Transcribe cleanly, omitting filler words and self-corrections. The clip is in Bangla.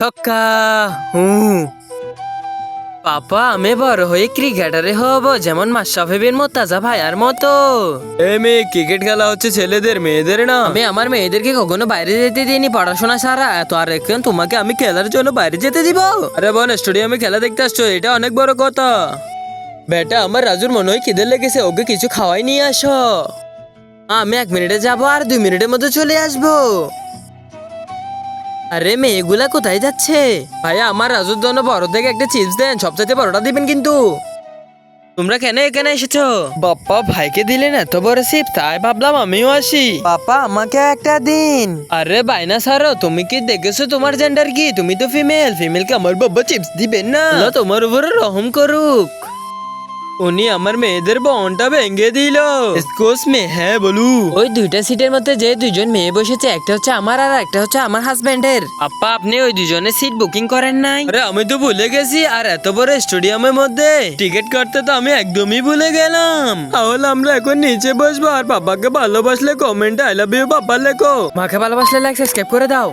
ছক্কা। পাপা আমি বড় হয়ে ক্রিকেটারে হব, যেমন মাশরাফি বিন মুর্তজা ভাইয়ার মতো। মেয়ে, ক্রিকেট খেলা হচ্ছে ছেলেদের, মেয়েদের না। আমি আমার মেয়েদেরকে কখনো বাইরে যেতে দিইনি পড়াশোনা ছাড়া, এত আর এখন তোমাকে আমি খেলার জন্য বাইরে যেতে দিব? আরে বোন, স্টেডিয়ামে খেলা দেখতে আসছো, এটা অনেক বড় কথা। বেটা, আমার রাজুর মনে হয় খিদে লেগেছে, ওকে কিছু খাওয়াই নিয়ে আসো। আমি 1 মিনিটে যাবো আর 2 মিনিটের মধ্যে চলে আসবো। আরে মেয়েগুলা কোথায় যাচ্ছে? ভাইয়া, আমার রাজুর জন্য বড় থেকে একটা চিপস দেন, সবচাইতে বড়টা দিবেন কিন্তু। তোমরা কেন এখানে এসেছো? বাপ্পা, ভাইকে দিলেন এত বড় চিপস, তাই ভাবলাম আমিও আসি। পাপা, আমাকে একটা দিন। আরে বাইনা সারো, তুমি কি দেখেছো তোমার জেন্ডার কি? তুমি তো ফিমেল, ফিমেলকে আমার বাবা চিপস দিবেন না? আল্লাহ তোমার উপরে রহম করুক। উনি আমার মেয়েদের বনটা ভেঙে দিল। এক্সকিউজ মি, হ্যাঁ বলু। ওই 2টা সিটের মধ্যে যে 2জন মেয়ে বসেছে, একটা হচ্ছে আমার আর একটা হচ্ছে আমার হাজবেন্ডের। আপা, আপনি ওই 2জনের সিট বুকিং করেন নাই? আরে আমি তো ভুলে গেছি, আর এত বড় স্টেডিয়ামের মধ্যে টিকিট কাটতে তো আমি একদমই ভুলে গেলাম। তাহলে আমরা এখন নিচে বসবো, আর পাপাকে ভালোবাসলে কমেন্টে আই লাভ ইউ পাপা লেখো। মাকে ভালোবাসলে লাইক সাবস্ক্রাইব করে দাও।